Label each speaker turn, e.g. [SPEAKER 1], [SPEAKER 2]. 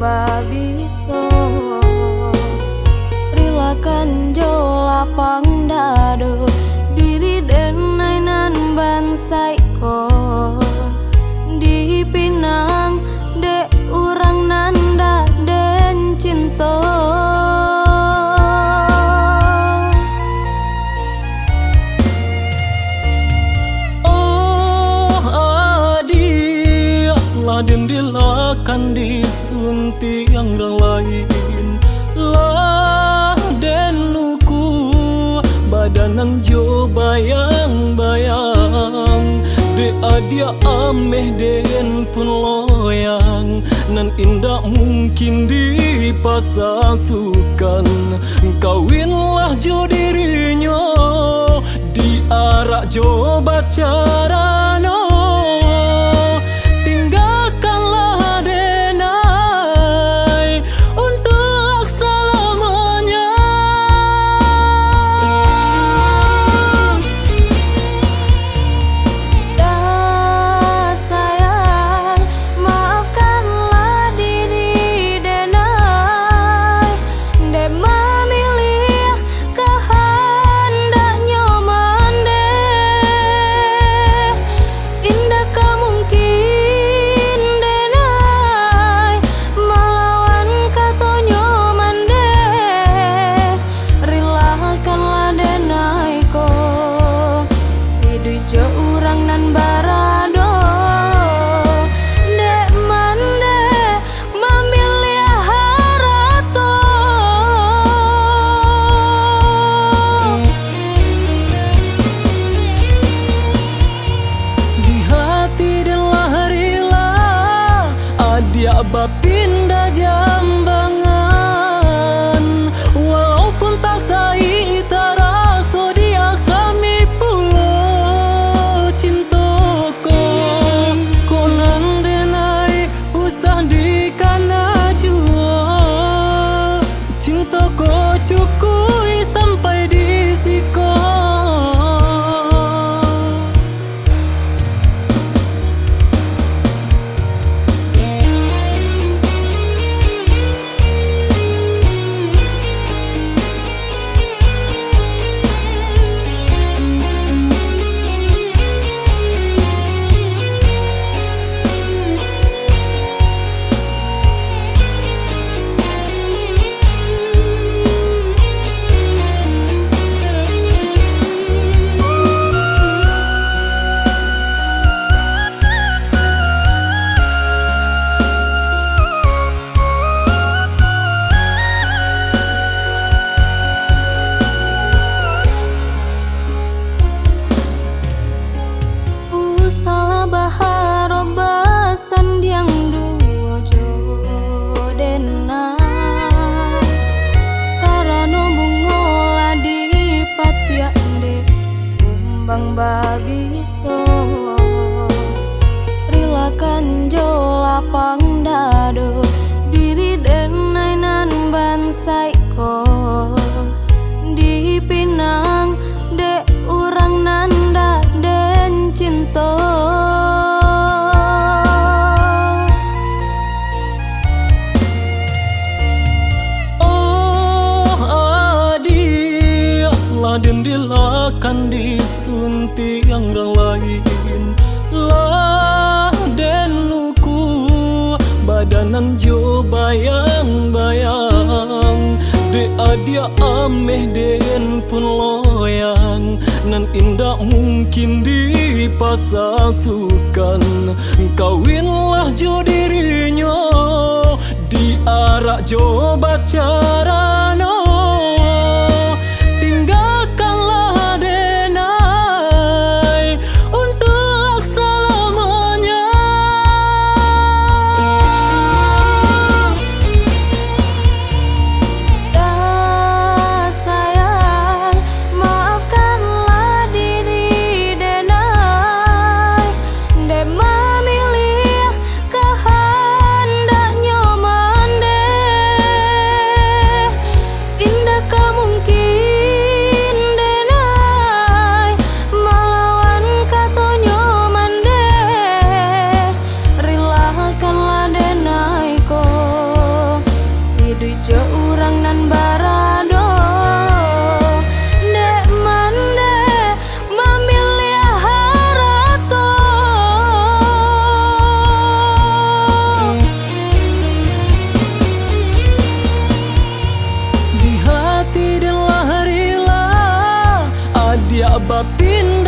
[SPEAKER 1] babiso rilakan jo lapang dado diri denai nan bansai ko di pinang de urang nanda den cinta.
[SPEAKER 2] Laden dilakan disunti yang lain Laden nuku badanan jo bayang-bayang de adia ameh den pun loyang nan indah mungkin dipasatukan kawinlah jo dirinya di arak jo bacarano dia bapinda jambangan walaupun tak sai taraso dia sami pulo cintoko konan denai usah dikana jua cintoko cukui sampai di siko. Bang babiso rilakan jo lapang dado diri denai nan bansai ko di pinang de urang nanda den cinta. Laden dilakan disunti yang lain Laden nuku badanan jo bayang-bayang de adia ameh den pun loyang nan indah mungkin dipasatukan kawinlah jo dirinya di arak jo bacarano bapin